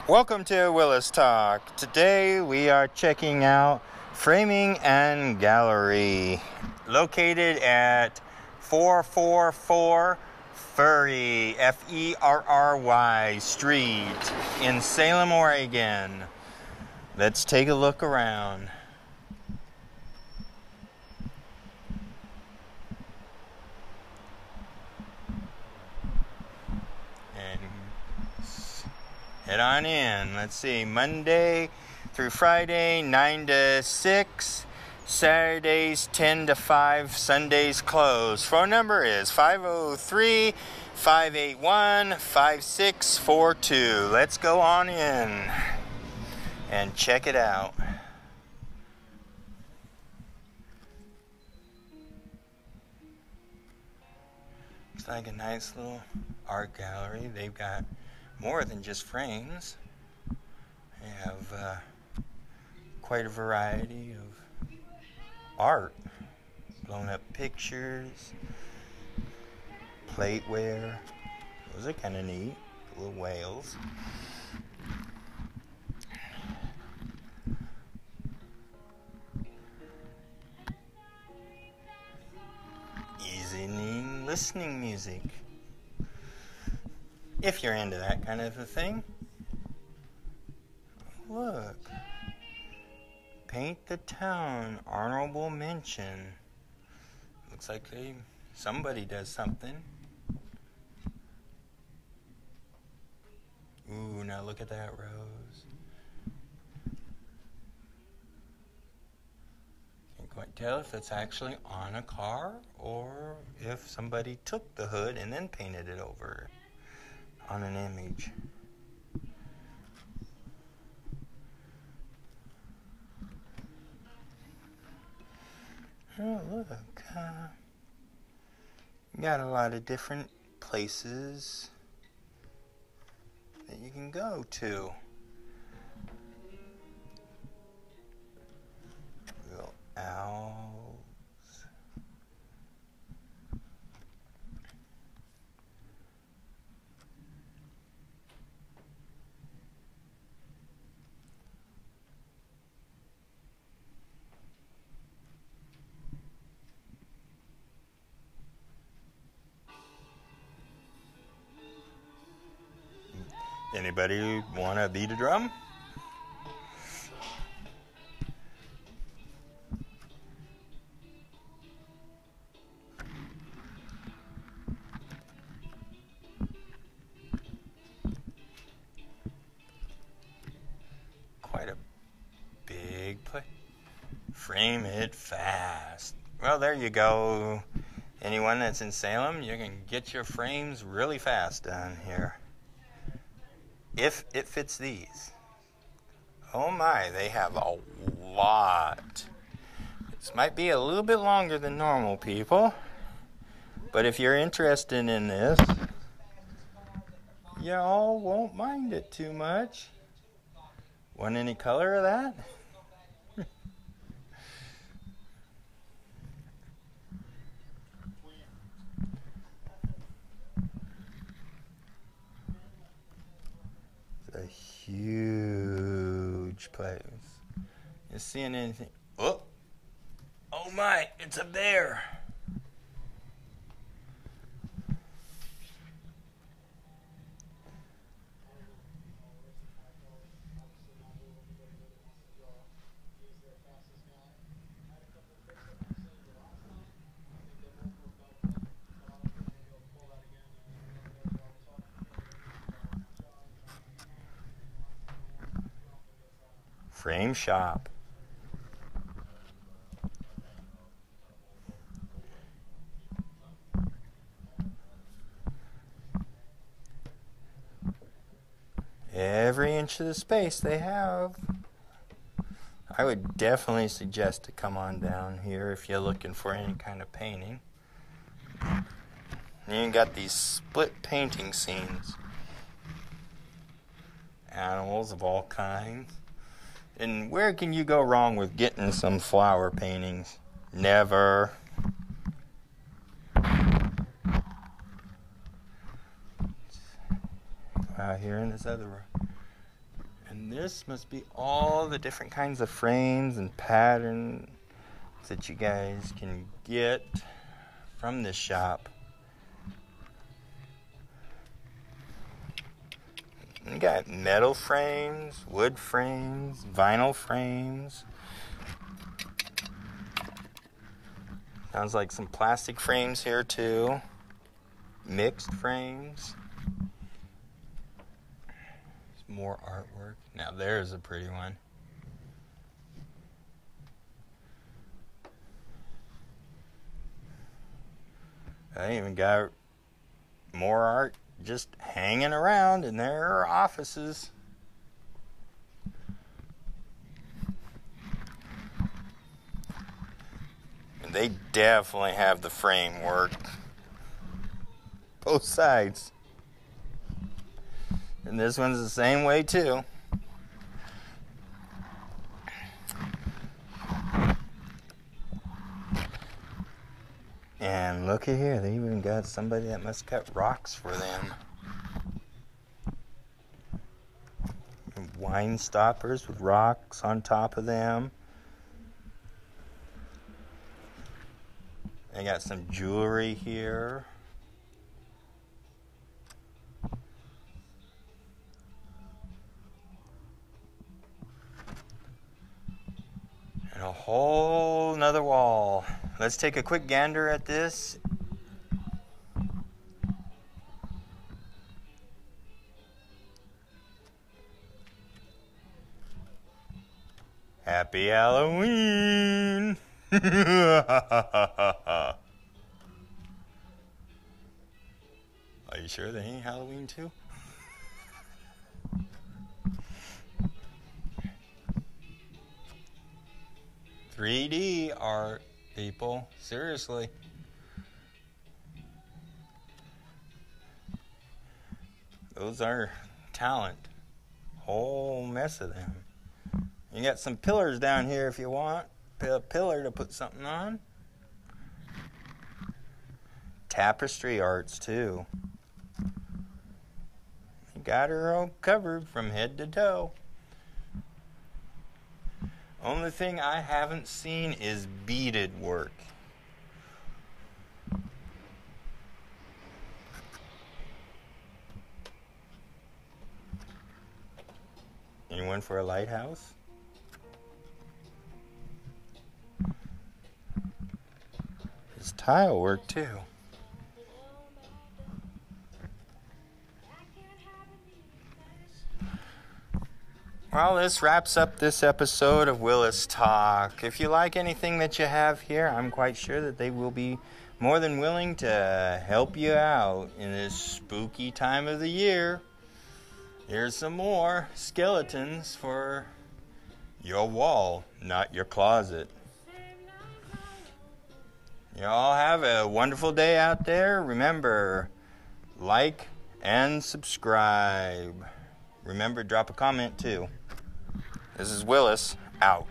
Welcome to Willis Talk. Today we are checking out Framing and Gallery, located at 444 Ferry, Ferry Street in Salem, Oregon. Let's take a look around. And head on in. Let's see, Monday through Friday, 9 to 6. Saturdays, 10 to 5. Sundays closed. Phone number is 503-581-5642. Let's go on in and check it out. Looks like a nice little art gallery. They've got more than just frames. They have quite a variety of art, blown up pictures, plateware. Those are kind of neat, little whales. Easy listening music, if you're into that kind of a thing. Look. Paint the Town, honorable mention. Looks like somebody does something. Ooh, now look at that rose. Can't quite tell if it's actually on a car or if somebody took the hood and then painted it over on an image. Oh, look. You got a lot of different places that you can go to. Little owls. Anybody want to beat a drum? Quite a big place. Frame it fast. Well, there you go. Anyone that's in Salem, you can get your frames really fast down here. If it fits these. Oh my, they have a lot. This might be a little bit longer than normal, people. But if you're interested in this, y'all won't mind it too much. Want any color of that? A huge place. You seeing anything? Oh my, it's a bear. Frame shop. Every inch of the space they have. I would definitely suggest to come on down here if you're looking for any kind of painting. And you got these split painting scenes. Animals of all kinds. And where can you go wrong with getting some flower paintings? Never. Out here in this other room. And this must be all the different kinds of frames and patterns that you guys can get from this shop. You got metal frames, wood frames, vinyl frames. Sounds like some plastic frames here too. Mixed frames. More artwork. Now there's a pretty one. I even got more art just hanging around in their offices. And they definitely have the framework. Both sides. And this one's the same way too. And looky here, they even got somebody that must cut rocks for them. And wine stoppers with rocks on top of them. They got some jewelry here. And a whole nother wall. Let's take a quick gander at this. Happy Halloween! Are you sure they ain't Halloween too? .3D art, people. Seriously. Those are talent. Whole mess of them. You got some pillars down here if you want. A pillar to put something on. Tapestry arts too. You got her all covered from head to toe. Only thing I haven't seen is beaded work. Anyone for a lighthouse? It's tile work too. Well, this wraps up this episode of Willis Talk. If you like anything that you have here, I'm quite sure that they will be more than willing to help you out in this spooky time of the year. Here's some more skeletons for your wall, not your closet. You all have a wonderful day out there. Remember, like and subscribe. Remember, drop a comment too. This is Willis, out.